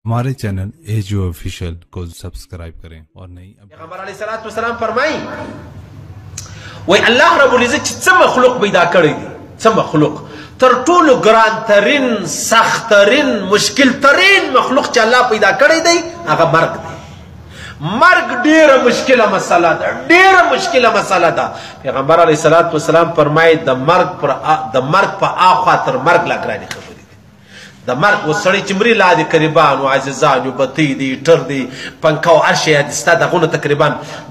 हमारे channel azo official को सब्सक्राइब करें और नहीं पैगंबर अलैहिस्सलाम फरमाई वही अल्लाह रब्बुल इज्जत څه مخلوق پیدا کړی دي څه مخلوق تر ټولو ګران ترین سخت ترین مشکل ترین مخلوق چې الله پیدا کړی دی هغه مرګ دی مرګ ډیره مشکله مسله ده ډیره مشکله مسله ده پیغمبر علیه السلام فرمایي د مرګ په اخوا تر مرګ لا ګرانې خبرې د مرګ وسړی چې مري لا دي قریبان او عزیزان او بتی دي ټر دي پنکا او ارشي د ستا دغونه تقریبا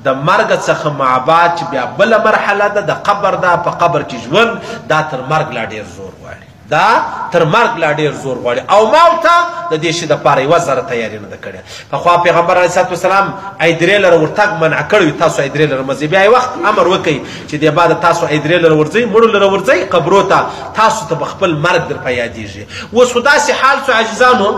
د مرګ څخه معباد چې بیا بل مرحله ده د قبر ده په قبر کې ژوند دا تر مرګ لا ډیر زور غواړي دا تر مرګ لا ډیر زور غواړي او موت د دې شي د پاره یو زره تیاری نه کړي په خوا پیغمبر علیه السلام ایدرې لره ورتګ منع کړی تاسو ایدرې لره مزي بیا وخت امر وکړي چې د بعد تاسو ایدرې لره ورځي مړو لره ورځي قبرو ته تاسو ته خپل مرګ در په یادېږي اوس خو داسې حال څو عاجزانو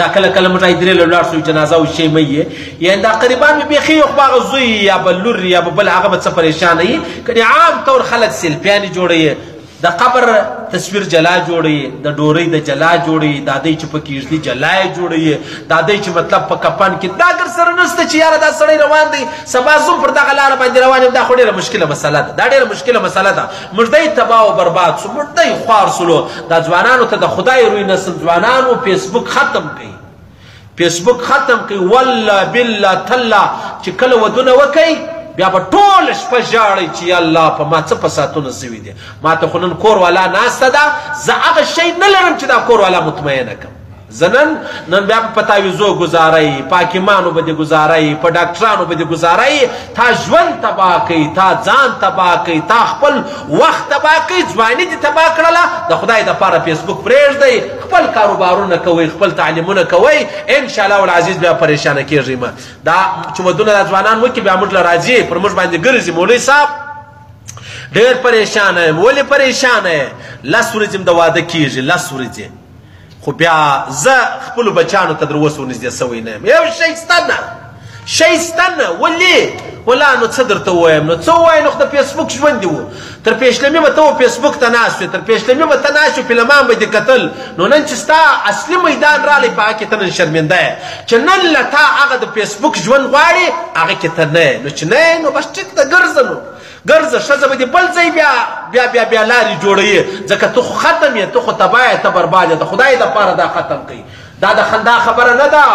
دا کله کله موږ ایدرې له لاړ شو جنازه او شی مې یې دا قریبان مې بيخي خو باغ زوی یا بلور یا بل هغه به څه پریشان وي کړي عام طور خلک سیلفیانی جوړي د قبر تصویر جلا جوړي د ډورۍ د جلا جوړي د دې چې په کېږدي جلا جوړي د دې چې مطلب په کفن کې دا ګر سره نشته چې یاره دا سړی روان دی سبا زوم پر دغه لاره باندې روان یم دا خو ډېره مشکله مسله ده دا ډېره مشکله مسله ده مردی تباہ او برباد سو مردی خوار سلو دا ځوانانو ته د خدای روی نسل ځوانانو فیسبوک ختم کړي فیسبوک ختم کړي والله بالله تله چې کله ودونه وکړي بیا به ټول شپه ژاړئ چې یا الله په ما څه فساتونه سوي دي ما ته خو نن کور والا ناسته ده زه هغه شی نه لرم چې دا کور والا مطمئنه کړم زه نن بیا په تاویزو ګزارئ په حکیمانو به دې ګزارئ په ډاکټرانو به دې ګزارئ تا ژوند تباه کوي تا ځان تباه کوي تا خپل وخت تباه کوي ځواني دې تباه کړله د خدای دپاره فیسبوک پرېږدئ خپل کاروبارونه کوئ خپل تعلیمونه کوئ انشاءالله العزیز بیا پریشانه کېږئ مه دا چې ودونه دا ځوانان وکړي بیا موږ له راځي پر موږ باندې ګرځي مولوی صاحب ډېر پریشانه یم ولې پریشانه یې 10 ورځې م د واده کېږي 10 ورځې خو بیا زه خپلو بچیانو ته در اوسه ورنږدې سوی نه یم یو شیسته نه ولې ولا نو څه درته ووایم نو څه ووایې نو خو د فیسبوک ژوند دې و تر پیشلمي به ته و فیسبوک ته ناست وې تر پیشلمي به ته ناست وې فلمان به دې کتل نو نن چې ستا اصلي میدان رالی په هغه کې ته نن شرمنده یې چې نن له تا هغه د فیسبوک ژوند غواړې هغه کې ته نه یې نو چې نه یې نو بس ټیک ده ګرځه نو ګرځه ښځه به دې بل ځای بیا لارې جوړوي ځکه ته خو ختم یې ته خو تباه یې ته برباد یې د خدای دپاره دا ختم کوي دا د خندا خبره نه ده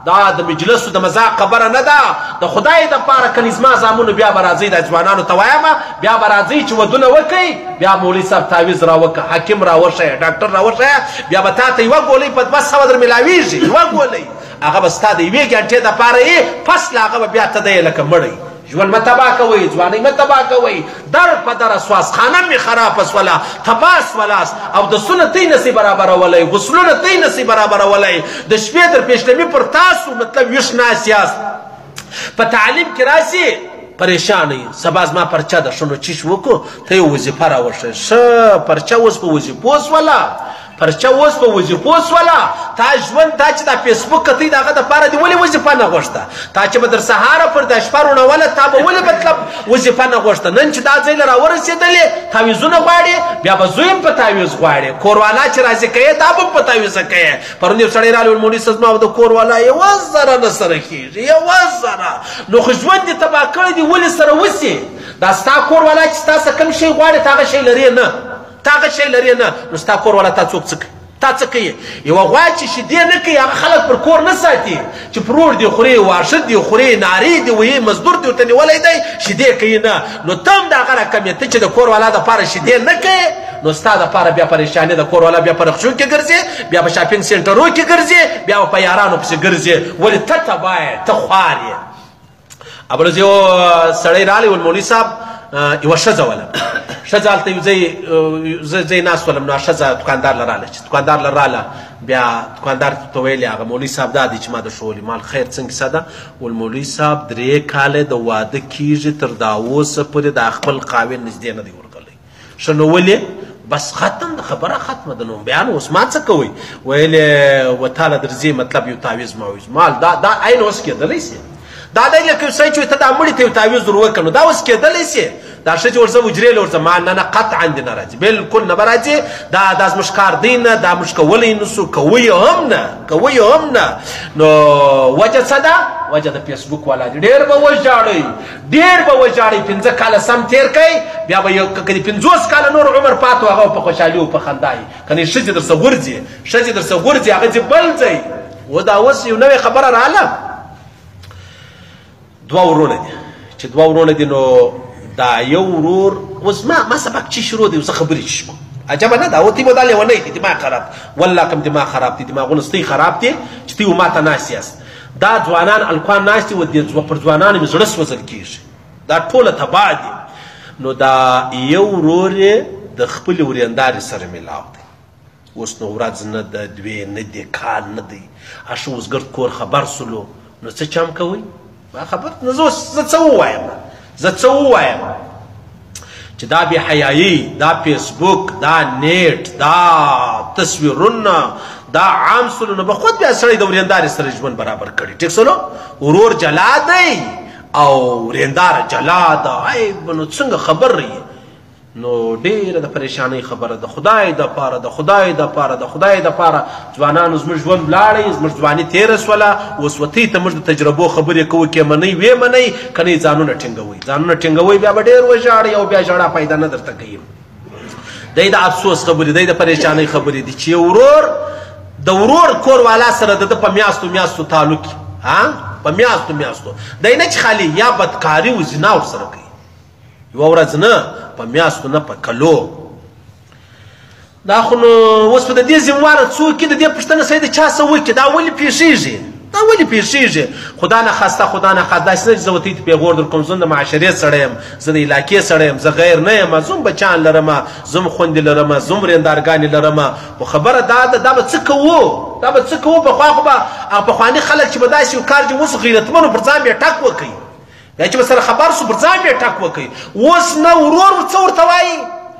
دا د مجلسو د مذاق خبره نه ده د خدای دپاره که نظما زامونو بیا به راځئ دا ځوانانو ته وایم بیا به راځئ چې ودونه وکئ بیا مولوي صاحب تعویض راوکړه حاکم راوښیه ډاکټر راوښیه بیا به تا ته یوه ګولۍ په 200 در میلاویږي یوه ګولۍ هغه به ستا د یوې ګنټې دپاره یې فصل هغه به بیا ته دی لکه مړی ژوند مه تباه کوئ ځوانۍ مه تباه کوئ در په دره سواسخانه مې خرابه سوله تباه سولاست اودسونه تی نسي برابرولی غسلونه تی نسي برابرولی د شپې در پیشلمي پر تاسو مطلب ویښ ناست یاست په تعلیم کې راسي پریشان یې سبا زما پرچه ده ښه نو چیش وکړو ته یې وظیفه راوښیه ښه پرچه اوس په وظیفو سوله پرچه اوس په وظیفو سوله تا ژوند تا چې دا فیسبوک کتئ د هغه دپاره دې ولې وظیفه نه غوښته تا چې به در سهاره پر دا شپه روڼوله تا به ولې مطلب وظیفه نه غوښته نن چې دا ځای له راورسېدلې تعویضونه غواړې بیا به زوی هم په تعویض غواړې کوروالا چې راضي کوې دا به هم په تعویضه کوې پرون یو سړی رالی مولوي صاحب زما د کوروالا 1000 نه سره کېږي 1000 نو خو ژوند دې تباه کړی دي ولې سره وسې دا ستا کوروالا چې ستا څه کوم شی غواړې ته هغه شی لرې نه تا هغه شی لرې نه نو ستا کور والا تا څوک څه کوي تا څه کوي یوه غوا چې شیدې نه کوي هغه خلک پر کور نه ساتي چې پروړ دې خورې واښه دې خورې نارې دې وهي مزدور دې ورته نیولی دی شیدې کوي نه نو ته هم د هغه رقم یې ته چې د کور والا دپاره شیدې نه کوې نو ستا دپاره بیا پریشاني د کور والا بیا په رخشو کې ګرځې بیا په شاپینګ سینټرو کې ګرځې بیا په یارانو پسې ګرځې ولې ته تباه یې ته خوار یې ابلوز یو سړی رالی ول مولوي صاحب یوه ښځه وله ښځه هلته یو ځای ناست ولم نو ښځه دوکاندار له راله چې دوکاندار له راله بیا دوکاندار ته ویلې هغه مولوي صاحب دا دی چې ما د ښوولي مال خیر څنګه کیسه ده ول مولوي صاحب 3 کاله د واده کېږي تر دا اوسه پورې دا خپل خاوند نږدې نه دی ورغلی ښه نو ولې بس ختم د خبره ختمه ده نو بیا نو اوس ما څه کوئ ویلې و تاله درځي مطلب یو تعویض ماویض مال دا عین اوس کېدلی سي دا دی لکه یو سړی چې ته دا مړي ته یو تعویض در وکړه نو دا اوس کېدلی سي دا ښځې ورځه حجرې له ورځه ما نه قطعا دې نه راځي بلکل نه به راځي دا زموږ کار دی نه دا موږ کولی نه سو کوی هم نه نو وجه څه ده وجه د فیسبوک والا دي ډېر به وژاړئ 5 کاله سم تېر کوئ بیا به یو که د 50 کاله نور عمر پاتو هغه په خوشحالي او په خندا یي که نه ښځې درڅه غورځي هغه ځي بل ځای و دا اوس یو نوې خبره راغله دوه ورونه دي چې دوه ورونه دي نو دا یو ورور اوس ما سبق چې شروع دی زه خبرې چې کوم عجبه نه ده او تی به دا لیونی دي دماغ خراب والله کوم دماغ خراب دي دماغونه ستۍ خراب دي چې تی ما ته ناست یاست دا ځوانان الکوان ناست دي و پر ځوانانو مې زړه سوځل کېږي دا ټوله تباه دي نو دا یو ورور یې د خپلې ورېندارې سره میلاو دی اوس نو ورځ نه ده دوې نه دی کال نه دی ښه اوس ګرد کور خبر سلو نو څه چم کوئ ما خبر نو زه څه ووایم چې دا بې حیایي دا فیسبوک دا نیټ دا تصویرونه دا عام سلو نو به خود بیا سړی د ورېندارې سره ژوند برابر کړي ټیک سلو ورور جلا دی او ورېنداره جلا ده ای نو څنګه خبر رہی نو ډیره د پریشانۍ خبره د خدای د پاره ځوانانو زموږ ژوند لاړی زموږ ځواني تېره سوله اوس وتۍ ته موږ د تجربو خبرې کوو کې منئ وې منئ که نه ځانونه ټینګوئ بیا به ډېر وژاړئ او بیا ژړا پیدا نه درته کوي دی د افسوس خبرې دی د پریشانۍ خبرې دي چې د ورور کور والا سره د په میاشتو تعلق په میاشتو دی نه چې خالي یا بدکاري و زنا ورسره کوي یوه ورځ نه په میاشتو نه په کلو دا خو نو اوس په د دې ذمواره څوک دي د دې پوښتنه سړی د چا څه وکړي دا ولې پیښیږي خدا نه خواسته داسې نه چې زه ورته پیغور در کوم زه د معاشرې سړی یم زه د علاقې سړی یم زه غیر نه یم زه هم بچیان لرم زه هم خویندې لرم زه هم ورېندارګانې لرم خو خبره دا ده دا به څه کوو پخوا خو به پخواني خلک چې به داسې یو کار چې اوس غیرتمنو پر ځان بیا ټک وکوي بیا چې به سره خبر سو پر ځان بیا ټک وکوي اوس نه ورور څه ورته وایي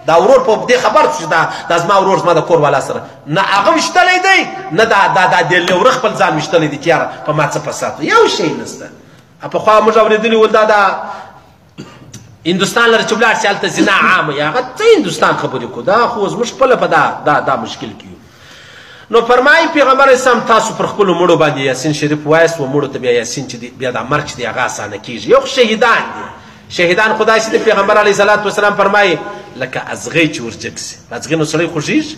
دا ورور په دې خبر شو دا زما ورور زما د کور والا سره نه هغه ویشتلی دی نه دا د لوره خپل ځان ویشتلی دی چې یاره په ما څه فساد یو شی نشته پخوا موږ اورېدلي ول دا هندوستان لره چې ولاړ شي هلته زنا عامه یا هغه څه هندوستان خبرې کو دا خو زموږ خپله په دا مشکل کې یو نو فرمایي پیغمبر اسلام تاسو پر خپلو مړو باندې یاسین شریف وایست و مړو ته بیا یاسین چې بیا دا مرګ چې دی هغه اسانه کېږي یو شهیدان دي شهیدان خدای چې د پیغمبر علیه صلات وسلام فرمایي لکه ازغی چې ورجګ سي ازغی نو سړی خوږیږي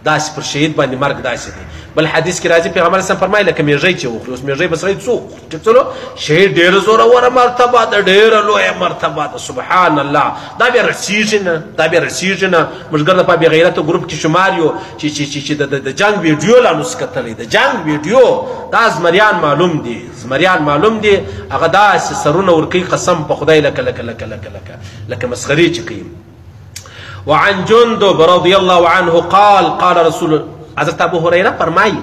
داسې پر شهید باندې مرګ داسې دی بل حدیث کې راځي پیغمبر اسلام فرمایي لکه میږی چې وخوري اوس میږی به سړی څوک ټیک چلو شهید ډېره زوروره مرتبه ده ډېره لویه مرتبه ده سبحان الله دا بیا رسیږي نه موږ ګرده په بې غیرته ګروپ کې شمار یو چې د جنګ ویډیو لا نوس کتلی د جنګ ویډیو دا زمریان معلوم دي هغه داسې سرونه ورکوي قسم په خدای لکه مسخرې چې کوي وعن جندب رضی الله عنه قال رسول حضرت ابو هريره فرمایي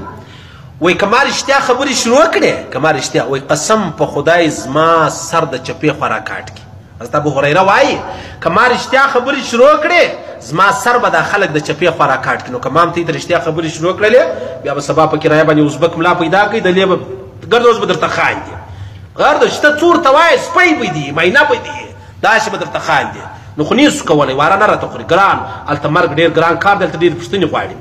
وای کما رښتیا خبرې شروع کړې وای قسم په خدای زما سر د چپې خورا کاټ کی حضرت ابو هريره وایي کما رښتیا خبرې شروع کړې زما سر به د خلک د چپې خورا کاټ کی نو کما ته رښتیا خبرې شروع کړلې بیا به سبا په کرایه باندې ازبک ملا پیدا کوي د لیبه ګرد اوس به درته خاندي ګرد شته څور ته وایي سپی به دي مینه به دي داسې به درته خاندي نو خو نیسو کولی واره نه راته خوري ګران هلته مرګ ډېر ګران کار دلته ډېرې پوښتنې غواړي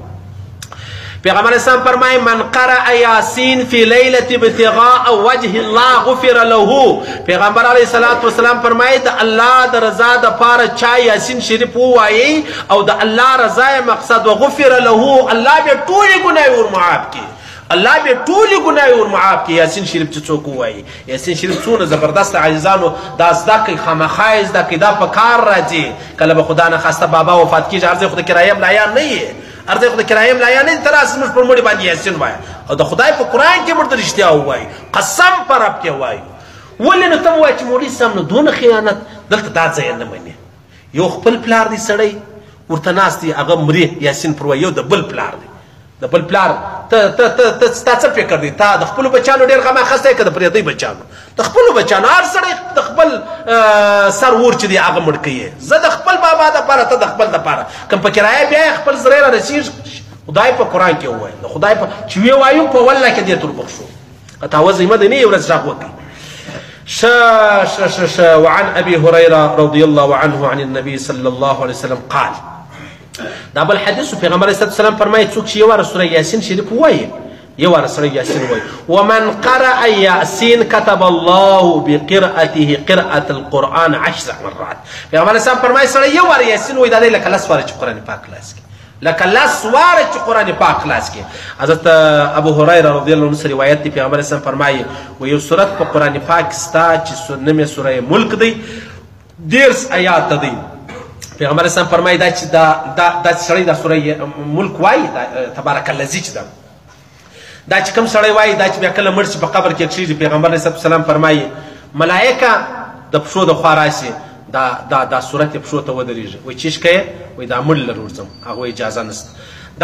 پیغمبر اسلام فرمایي من قرأ یاسین فی لیلة ابتغاء وجه الله غفر له پیغمبر علیه صلات وسلام فرمایي د الله د رضا دپاره چا یاسین شریف ووایي او د الله رضا یې مقصد وغفر له الله بیا ټولې ګناهې ورمعاف کړي الله به ټولې ګناهې ورمعاف کړي یاسین شریف چې څوک ووایي یاسین شریف څونه زبردست عزیزانو دا زده کړئ خامخا یې زده کړئ دا په کار راځي کله به خدا نخواسته بابا وفات کېږي هر ځای خو د کرایې ملایان نه یې هر ځای خو د کرایې ملایان نه دي ته راسه زموږ پر مړي باندې یاسین وایه او د خدای په قرآن کې موږ ته رښتیا ووایي قسم په رب کې وایو ولې نو ته ووایه چې مولوي صاحب نو دونه خیانت دلته دا ځای نه مني یو خپل پلار دی سړی ورته ناست دی هغه مري یاسین پر وایي یو د بل پلار دی د بل پلار ستا څه فکر دی تا د خپلو بچیانو ډېر غم اخیستی که د پردۍ بچیانو د خپلو بچیانو هر سړی د خپل سر ور چې دی هغه مړ کوي زه د خپل بابا دپاره ته د خپل دپاره کوم په کرایه بیا یې خپل زری را رسېږي خدای په قرآن کې ووایي د خدای په چې ویې وایو په والله کې دې تر بخښو که تاوه ذمه دی نه یې ورځ غږ وکړي وعن ابي هريره رضي الله عنه عن النبي صلى الله عليه وسلم قال دا بل حدیث پیغمبر صلی الله علیه وسلم فرمایي څوک چې یو واره سوره یاسین شریف وایي یو واره سوره یاسین وایي ومن قرأ یاسین كتب الله بقراءته قراءة القرآن 10 مرات پیغمبر صلی الله علیه وسلم فرمایي سړی یو واره یاسین وایي دا دی لکه لس واره چې قرآن پاک خلاص کړي لکه لس واره چې قرآن پاک خلاص کړي حضرت ابو هريره رضی الله عنه روایت دی پیغمبر صلی الله علیه وسلم فرمایي و یو سورت په قرآن پاک ستا چې نومې سوره ملک دی 10 آیات دی پیغمبر اسلام فرمایي دا چې دا سړی دا سوره ملک وایي تبارک الذی چې دا چې کوم سړی وایي دا چې بیا کله مړ شي په قبر کې کښېږدي پیغمبر علیه السلام فرمایي ملایکه د پښو د خوا راشي دا صورت یې پښو ته ودرېږي وایي چیش کوې وایي دا مړ لر ورځم هغه اجازه نشته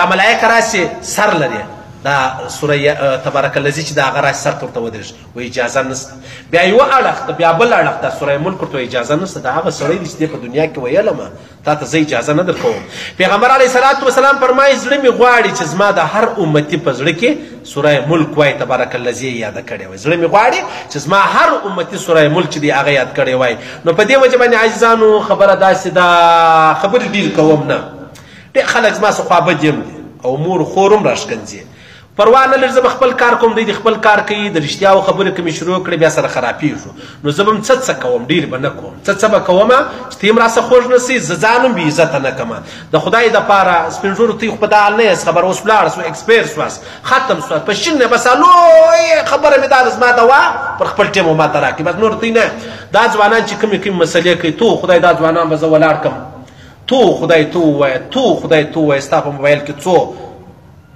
دا ملایکه راشي سر لري دا سوره تبارک الذی چې دا هغه راشي سر ته ورته ودرېږي وایي اجازه نشته بیا یوه اړخ ته بیا بل اړخ دا سوره ملک ورته اجازه نشته دا هغه سړی دی چې دی په دنیا کې ویلمه تا ته زه اجازه نه درکوم پیغمبر علیه الصلاة وسلام فرمایي زړه مې غواړي چې زما د هر امتي په زړه کې سوره ملک وایي تبارک الذی یاده کړې وای زړه مې غواړي چې زما هر امتي سوره ملک چې دی هغه یاد کړې وای نو په دې وجه باندې عزیزانو خبره داسې ده خبرې ډېر کوم نه ډېر خلک زما څخه خوابدي هم دي او مور خور هم راښکنځي پروا نه لري زه به خپل کار کوم دی د خپل کار کوي د رښتیاو خبرې کومې شروع کړې بیا سره خرابېږو نو زه به هم څه کوم ډېر به نه کوم څه به کومه چې ته یې هم راسه خوږ نه سي زه ځان هم بې عزته نه کړمه د خدای دپاره سپین ږیرو ته خو په دا حال نه یاست خبره اوس ولاړه سو اکسپیر سواست ختم سواست په شین نه بس لویه خبره مې دا ده زما دوا پر خپل ټیم و ماته راکړي بس نور دوی نه دا ځوانان چې کومې مسلې کوي تو خدای دا ځوانان به زه ولاړ کړم تو خدای تو ووایه تو خدای تو ووایه ستا په موبایل کې څو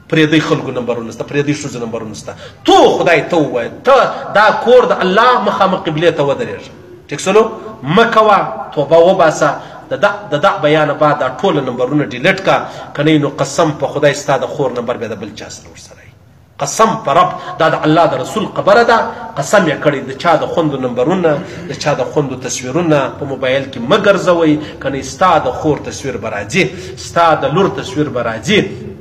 پریدی خلکو نمبرونه سته پریدی ښځو نمبرونه سته تو خدای ته ووایه ته دا کور د الله مخامخ قبلې ته ودرېږه ټیک سلو مه کوه توبه وباسه د دا بیانه بعد دا ټوله نمبرونه ډیلیټ کا کنی نو قسم په خدای ستا د خور نمبر بیا د بل چا سره ورسره قسم په رب دا د الله د رسول خبره ده قسم یې کړی د چا د خوندو نمبرونه د چا د خوندو تصویرونه په موبایل کې مه ګرځوئ کنی ستا د خور تصویر به راځي ستا د لور تصویر به راځي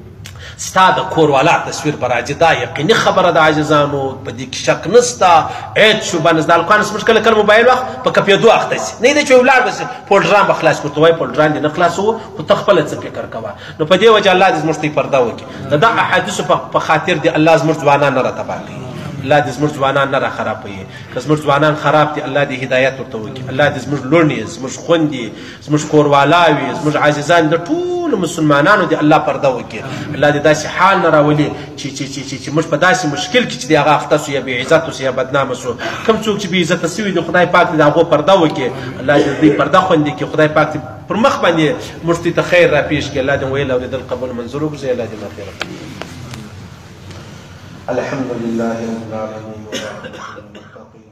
ستا د کوروالا تصویر به راځي دا یقیني خبره ده عزیزانو په دې کې شک نشته هېڅ شوبه نشته د هلکانو زموږ کله کله موبایل وخت په کپېدو اخته شي نه دی چې ولاړ به شي فولډران به خلاص کړو ته وایي فولډران دې نه خلاصوو خو ته خپله څه فکر کوه نو په دې وجه الله دې زموږ ته پرده وکړي د دا احادیثو په خاطر دې الله زموږ ځوانان نه راتباه کوي الله دې زموږ ځوانان نه راخرابوي که زموږ ځوانان خراب دي الله دې هدایت ورته وکړي الله دې زموږ لوڼې زموږ خوندې زموږ کوروالاوې زموږ عزیزان د ټولو مسلمانانو دې الله پرده وکړي الله دې داسې حال نه راولي چې موږ په داسې مشکل کې چې د هغه اخته سو یا بې عزته سو یا بدنامه سو کوم څوک چې بې عزته سوي دي خدای پاک دې د هغو پرده وکړي الله دې دوی پرده خوندي کړي خدای پاک دې پر مخ باندې موږ ته خیر راپېښ کړي الله دې ویل اورېدل قبول منظور وګرځي الله دې مغفرت وکړي الحمد لله رب العالمين والعاقبة للمتقين